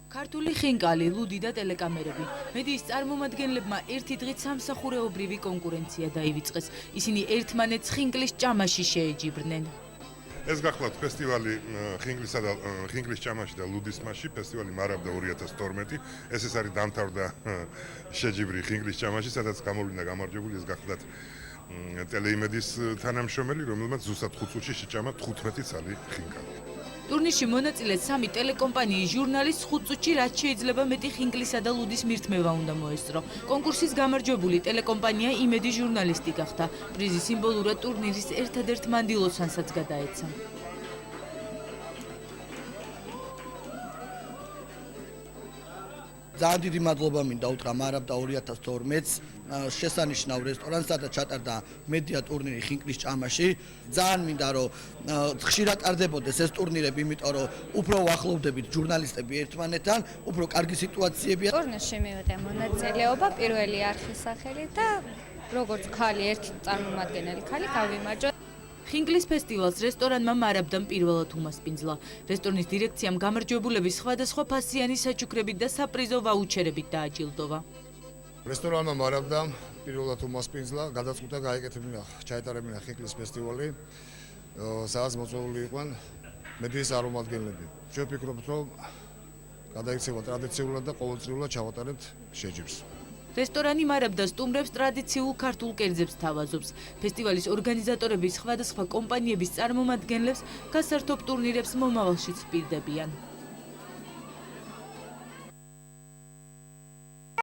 ქართული ხინკალი, ლუდი და ტელეკამერები. მედიის წარმომადგენლებმა ერთი დღით სამსახურეობრივი კონკურენცია დაივიწყეს. ისინი ერთმანეთს ხინკლის ჭამაში შეეჯიბრნენ. ეს გახლავთ ფესტივალი ხინკლის ჭამაში და ლუდისმაში, ფესტივალი მარავდა 2012. ეს არის დამთავრდა შეჯიბრი ხინკლის ჭამაში, სადაც გამოვლინდა გამარჯვებული, ეს გახლავთ ტელეიმედის თანამშრომელი, რომელმაც ზუსტად 5 წუთში შეჭამა 15 ცალი ხინკალი. ტურნირში მონაწილეს 3 ტელეკომპანიის ჟურნალისტს 5 წუთში რაც შეიძლება მეტი ხინკლისა და ლუდის მირთმევა უნდა მოესწრო. კონკურსის გამარჯვებული ტელეკომპანია იმედი ჟურნალისტი გახდა. პრიზი სიმბოლურად ტურნირის ერთადერთ მანდილოსანსაც გადაეცა. ძალიან დიდი მადლობა მინდა უთხრა მარაბდა 2012-ს შესანიშნავ რესტორანსა და ჩატარდა მედია ტურნირი ხინკლის ჭამაში. ძალიან მინდა რომ ხშირად ტარდებოდეს ეს ტურნირები, იმიტომ რომ უფრო უახლოვდებით ჟურნალისტები ერთმანეთთან, უფრო კარგი სიტუაციებია. ტურნირში მივიღე მონაწილეობა პირველი არხის სახელით და როგორც ქალი ერთი წარმომადგენელი ქალი გავიმარჯვა. ხინკლის ფესტივალს რესტორანმა მარაბდამ პირველად უმასპინძლა. რესტორნის დირექციამ გამარჯვებულების სხვადასხვა ფასიანი საჩუქრებით და საპრიზო ვაუჩერებით დააჯილდოვა. რესტორანმა მარაბდამ პირველად უმასპინძლა, გადაწყვიტა გაეკეთებინა, ჩაეტარებინა ხინკლის ფესტივალი, სადაც მოწვეული იყვნენ მედიის წარმომადგენლები. ჩვენ ვფიქრობთ, რომ გადაიქცევა ტრადიციულად და ყოველწლიურად ჩავატარებთ შეჯიბრს. რესტორანი მარაბდა სტუმრებს ტრადიციულ ქართულ კერძებს თავაზობს. ფესტივალის ორგანიზატორები სხვადასხვა კომპანიების წარმომადგენლებს გასართობ ტურნირებს მომავალშიც ჰპირდებიან.